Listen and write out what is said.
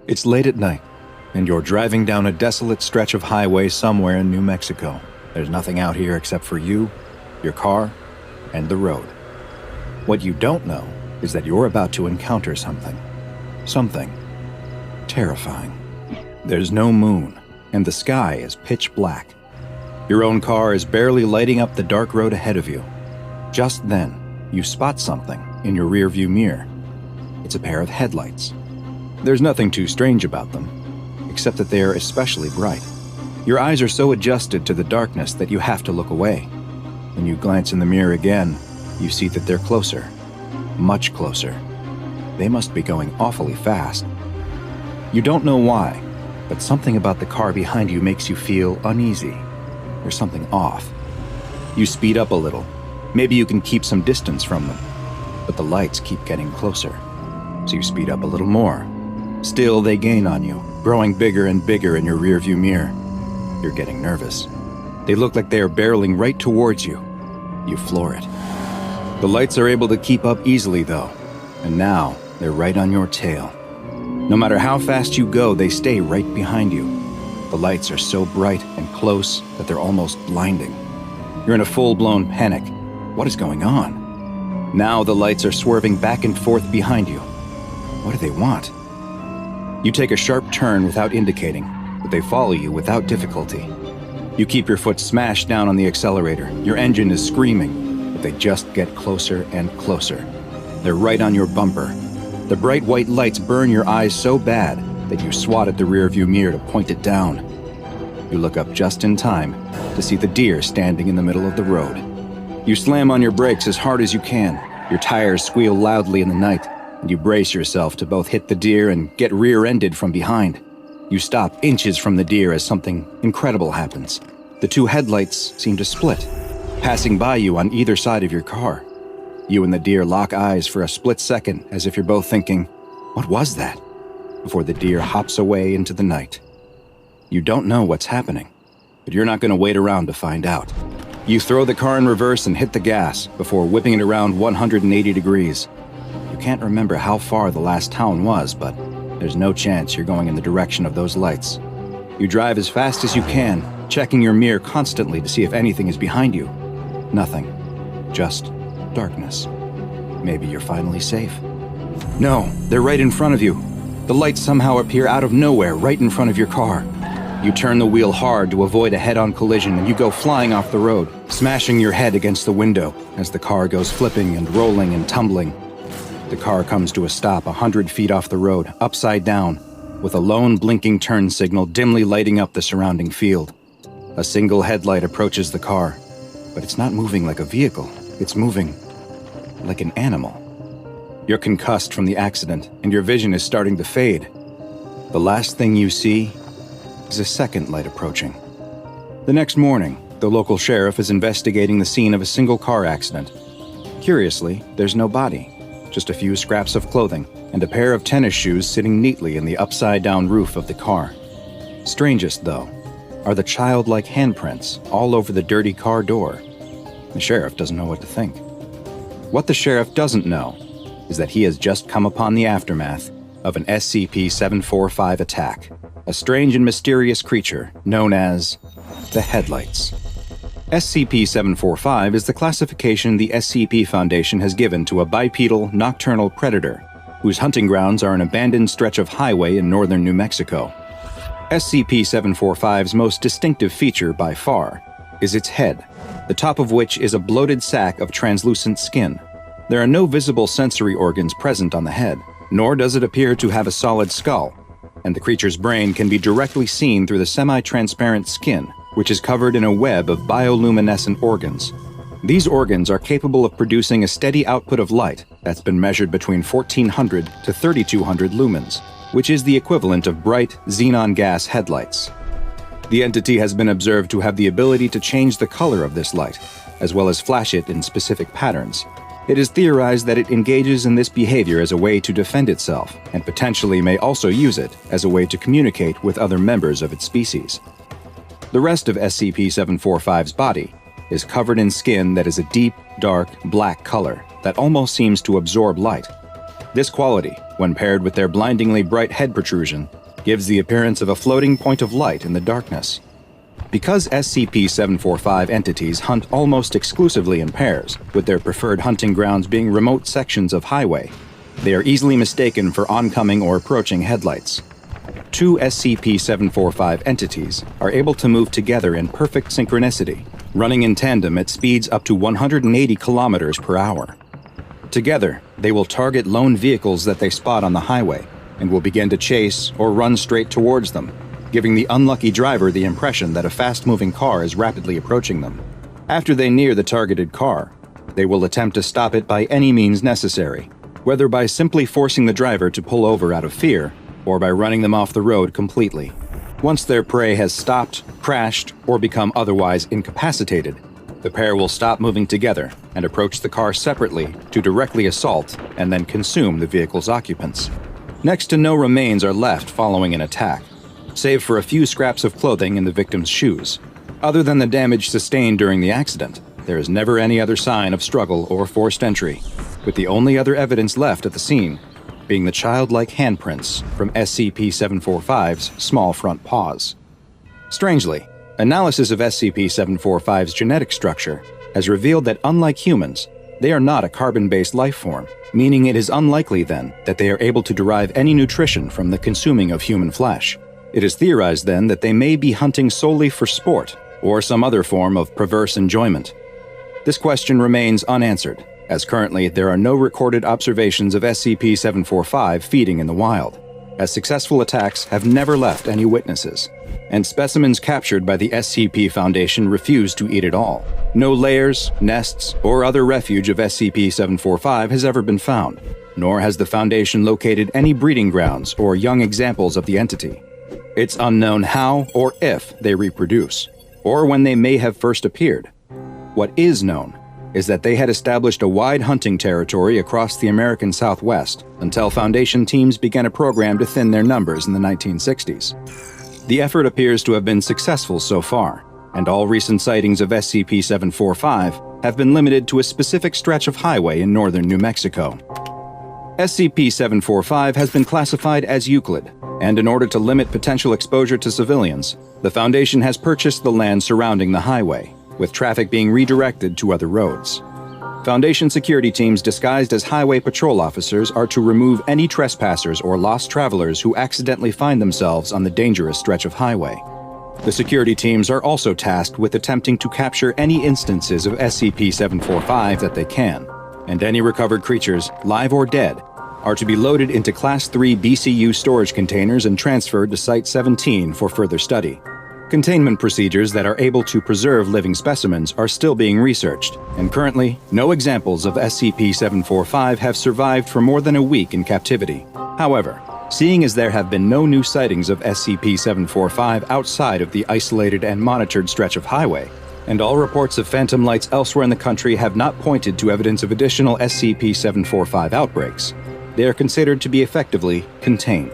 It's late at night, and you're driving down a desolate stretch of highway somewhere in New Mexico. There's nothing out here except for you, your car, and the road. What you don't know is that you're about to encounter something. Something terrifying. There's no moon, and the sky is pitch black. Your own car is barely lighting up the dark road ahead of you. Just then, you spot something in your rearview mirror. It's a pair of headlights. There's nothing too strange about them, except that they are especially bright. Your eyes are so adjusted to the darkness that you have to look away. When you glance in the mirror again, you see that they're closer. Much closer. They must be going awfully fast. You don't know why, but something about the car behind you makes you feel uneasy. There's something off. You speed up a little. Maybe you can keep some distance from them. But the lights keep getting closer. So you speed up a little more. Still, they gain on you, growing bigger and bigger in your rearview mirror. You're getting nervous. They look like they are barreling right towards you. You floor it. The lights are able to keep up easily, though, and now they're right on your tail. No matter how fast you go, they stay right behind you. The lights are so bright and close that they're almost blinding. You're in a full-blown panic. What is going on? Now the lights are swerving back and forth behind you. What do they want? You take a sharp turn without indicating, but they follow you without difficulty. You keep your foot smashed down on the accelerator. Your engine is screaming, but they just get closer and closer. They're right on your bumper. The bright white lights burn your eyes so bad that you swat at the rearview mirror to point it down. You look up just in time to see the deer standing in the middle of the road. You slam on your brakes as hard as you can. Your tires squeal loudly in the night, and you brace yourself to both hit the deer and get rear-ended from behind. You stop inches from the deer as something incredible happens. The two headlights seem to split, passing by you on either side of your car. You and the deer lock eyes for a split second as if you're both thinking, "What was that?" before the deer hops away into the night. You don't know what's happening, but you're not going to wait around to find out. You throw the car in reverse and hit the gas before whipping it around 180 degrees. You can't remember how far the last town was, but there's no chance you're going in the direction of those lights. You drive as fast as you can, checking your mirror constantly to see if anything is behind you. Nothing. Just darkness. Maybe you're finally safe. No, they're right in front of you. The lights somehow appear out of nowhere right in front of your car. You turn the wheel hard to avoid a head-on collision and you go flying off the road, smashing your head against the window as the car goes flipping and rolling and tumbling. The car comes to a stop 100 feet off the road, upside down, with a lone blinking turn signal dimly lighting up the surrounding field. A single headlight approaches the car, but it's not moving like a vehicle. It's moving like an animal. You're concussed from the accident, and your vision is starting to fade. The last thing you see is a second light approaching. The next morning, the local sheriff is investigating the scene of a single car accident. Curiously, there's no body. Just a few scraps of clothing, and a pair of tennis shoes sitting neatly in the upside-down roof of the car. Strangest, though, are the childlike handprints all over the dirty car door. The sheriff doesn't know what to think. What the sheriff doesn't know is that he has just come upon the aftermath of an SCP-745 attack, a strange and mysterious creature known as the Headlights. SCP-745 is the classification the SCP Foundation has given to a bipedal nocturnal predator, whose hunting grounds are an abandoned stretch of highway in northern New Mexico. SCP-745's most distinctive feature by far is its head, the top of which is a bloated sack of translucent skin. There are no visible sensory organs present on the head, nor does it appear to have a solid skull, and the creature's brain can be directly seen through the semi-transparent skin, which is covered in a web of bioluminescent organs. These organs are capable of producing a steady output of light that's been measured between 1400 to 3200 lumens, which is the equivalent of bright xenon gas headlights. The entity has been observed to have the ability to change the color of this light, as well as flash it in specific patterns. It is theorized that it engages in this behavior as a way to defend itself, and potentially may also use it as a way to communicate with other members of its species. The rest of SCP-745's body is covered in skin that is a deep, dark, black color that almost seems to absorb light. This quality, when paired with their blindingly bright head protrusion, gives the appearance of a floating point of light in the darkness. Because SCP-745 entities hunt almost exclusively in pairs, with their preferred hunting grounds being remote sections of highway, they are easily mistaken for oncoming or approaching headlights. Two SCP-745 entities are able to move together in perfect synchronicity, running in tandem at speeds up to 180 kilometers per hour. Together, they will target lone vehicles that they spot on the highway and will begin to chase or run straight towards them, giving the unlucky driver the impression that a fast-moving car is rapidly approaching them. After they near the targeted car, they will attempt to stop it by any means necessary, whether by simply forcing the driver to pull over out of fear or by running them off the road completely. Once their prey has stopped, crashed, or become otherwise incapacitated, the pair will stop moving together and approach the car separately to directly assault and then consume the vehicle's occupants. Next to no remains are left following an attack, save for a few scraps of clothing in the victim's shoes. Other than the damage sustained during the accident, there is never any other sign of struggle or forced entry, with the only other evidence left at the scene being the childlike handprints from SCP-745's small front paws. Strangely, analysis of SCP-745's genetic structure has revealed that unlike humans, they are not a carbon-based life form, meaning it is unlikely then that they are able to derive any nutrition from the consuming of human flesh. It is theorized then that they may be hunting solely for sport or some other form of perverse enjoyment. This question remains unanswered, as currently there are no recorded observations of SCP-745 feeding in the wild, as successful attacks have never left any witnesses, and specimens captured by the SCP Foundation refuse to eat at all. No lairs, nests, or other refuge of SCP-745 has ever been found, nor has the Foundation located any breeding grounds or young examples of the entity. It's unknown how or if they reproduce, or when they may have first appeared. What is known is that they had established a wide hunting territory across the American Southwest until Foundation teams began a program to thin their numbers in the 1960s. The effort appears to have been successful so far, and all recent sightings of SCP-745 have been limited to a specific stretch of highway in northern New Mexico. SCP-745 has been classified as Euclid, and in order to limit potential exposure to civilians, the Foundation has purchased the land surrounding the highway, with traffic being redirected to other roads. Foundation security teams disguised as highway patrol officers are to remove any trespassers or lost travelers who accidentally find themselves on the dangerous stretch of highway. The security teams are also tasked with attempting to capture any instances of SCP-745 that they can, and any recovered creatures, live or dead, are to be loaded into Class 3 BCU storage containers and transferred to Site-17 for further study. Containment procedures that are able to preserve living specimens are still being researched, and currently, no examples of SCP-745 have survived for more than a week in captivity. However, seeing as there have been no new sightings of SCP-745 outside of the isolated and monitored stretch of highway, and all reports of phantom lights elsewhere in the country have not pointed to evidence of additional SCP-745 outbreaks, they are considered to be effectively contained.